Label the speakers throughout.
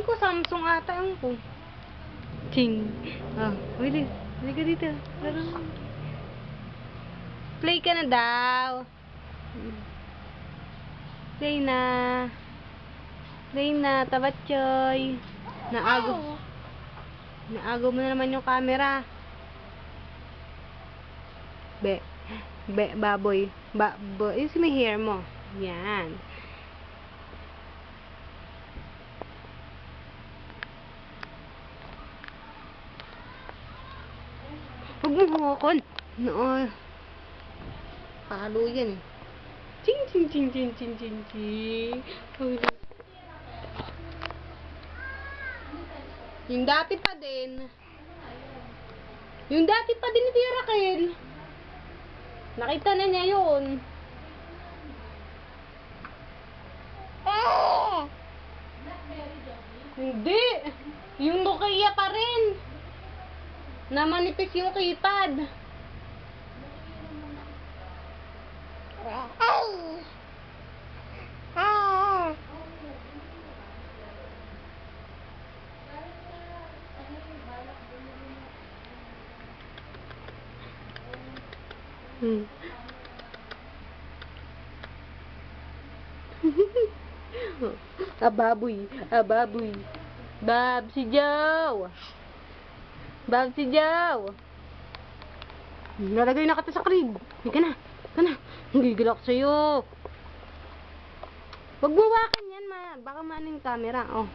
Speaker 1: Ewan ko, Samsung ata yung ko. Ching. Oh, bilis. Bili ka dito. Laro. Play ka na daw. Play na. Play na, tabatchoy. Naago mo na naman yung camera. Baboy. Yung may hair mo. Yan. Huwag mo hukon. No. Palo yan eh. Ching, ching, ching, ching, ching, ching, ching. Yung dati pa din. Yung dati pa din ni Tia Raquel. Nakita na niya yun. Hindi. Yung Nokia pa rin. Na manipis yung keypad. Ababoy. Babsi Joe. Nalagay na kita sa crib. Hindi ka na. Gigil ako sa'yo. Huwag buwakan yan, baka maano yung camera. Oh.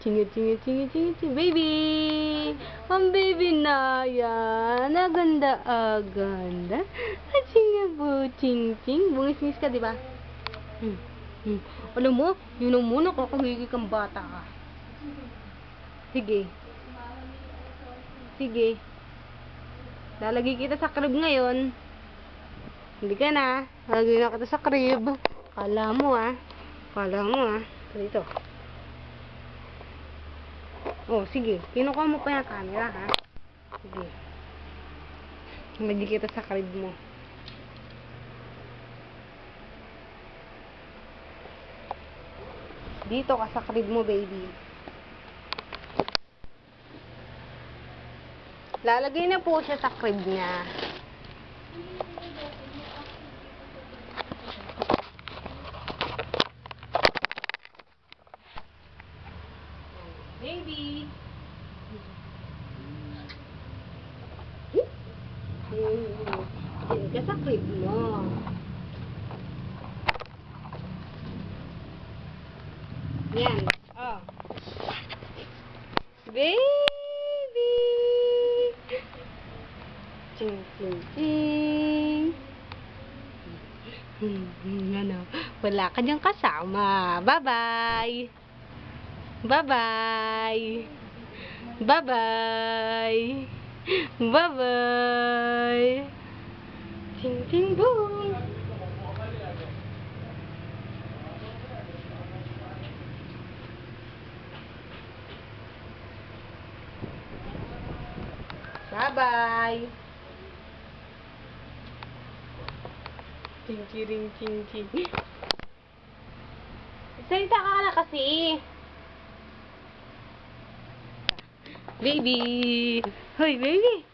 Speaker 1: Chingit. Baby! Ang baby na yan. Aganda. Ching. Bungis-ngis ka, diba? Alam mo, yun ang muna kakagigil kang bata ka. Sige. Lalagay kita sa crib ngayon. Hindi ka na. Lalagay na kita sa crib. Kala mo ah. Dito. Oh, sige. Kinukuha mo pa yung camera ha. Sige. Lalagay kita sa crib mo. Dito ka sa crib mo, baby. Lalagay na po siya sa crib niya. Baby! Diyan ka sa crib mo. Yan. Oh. Baby! Ching. Ano? Wala ka diyang kasama. Bye-bye! Ting boom! Bye-bye! Ching. Salita ka na kasi. Baby! Hoy, baby!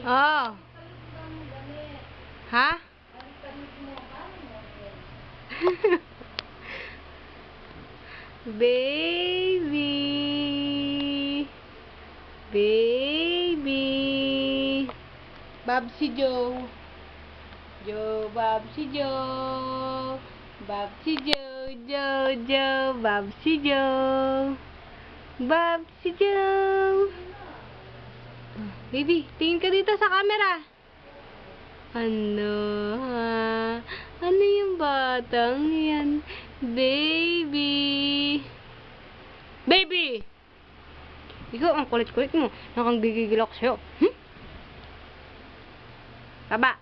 Speaker 1: Oh. Ha? Baby! Babsi Joe. Babsi Joe. Baby, tingin ka dito sa camera. Ano yung batang yan? Baby! Ikaw, ang kulit-kulit mo. Nakang-gigigil ako sa'yo. Taba.